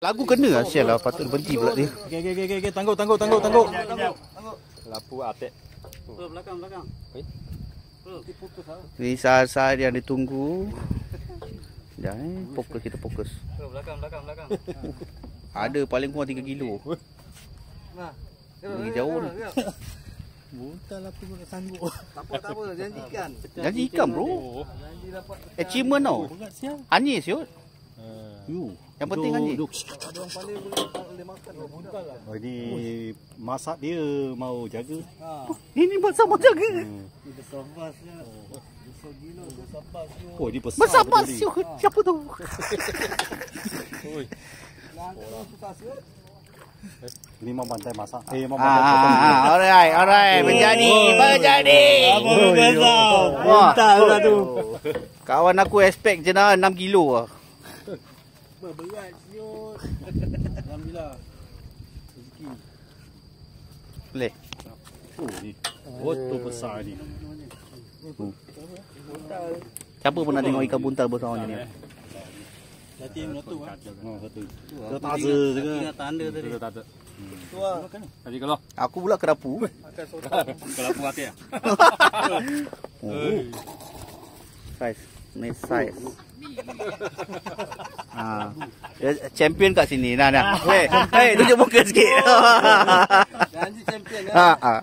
Lagu kena lah, sial lah. Patut berhenti pula dia. Okey. Tangguh. Lapu atek. Belakang. Ni saat-saat yang ditunggu. Jangan fokus, kita fokus. Belakang. Ada paling kurang 3 kilo. Pergi jauh ni. Bukan lah aku nak sanggup. Tak apa, janji ikan. Janji ikan bro. Janji dapat Achievement tau. berat siang. Hanyis siut. Yang penting hanyis. Ada orang pandai boleh makan. Buntal lah. Oh, ini masak dia mau jaga. Ini besar mau jaga. Besar basnya. Besar gila, besar basnya. Oh, ini besar. Besar betul pas ni. siut. Siapa tu? Langkah suka siut. Ini memang pandai masak. Memang pandai potong. Alright. Menjadi. Apa besar? Wah. Buntal lah tu. Kawan aku expect je lah 6 kilo lah. Berat siut. Alhamdulillah. Rezeki. Boleh. Oh, ni betul besar ni. Siapa pernah tengok ikan buntal besar macam ni? Nanti yang menutup ah. Satu. Kita tak ada juga. Tanda tadi. Kita tak ada. Tu lah. Tadi kalau Aku pula kerapu. lapu atek. Oh. Size. Nice size. Champion kat sini. Nah. Hey, tunjuk muka sikit. Janji champion Ha.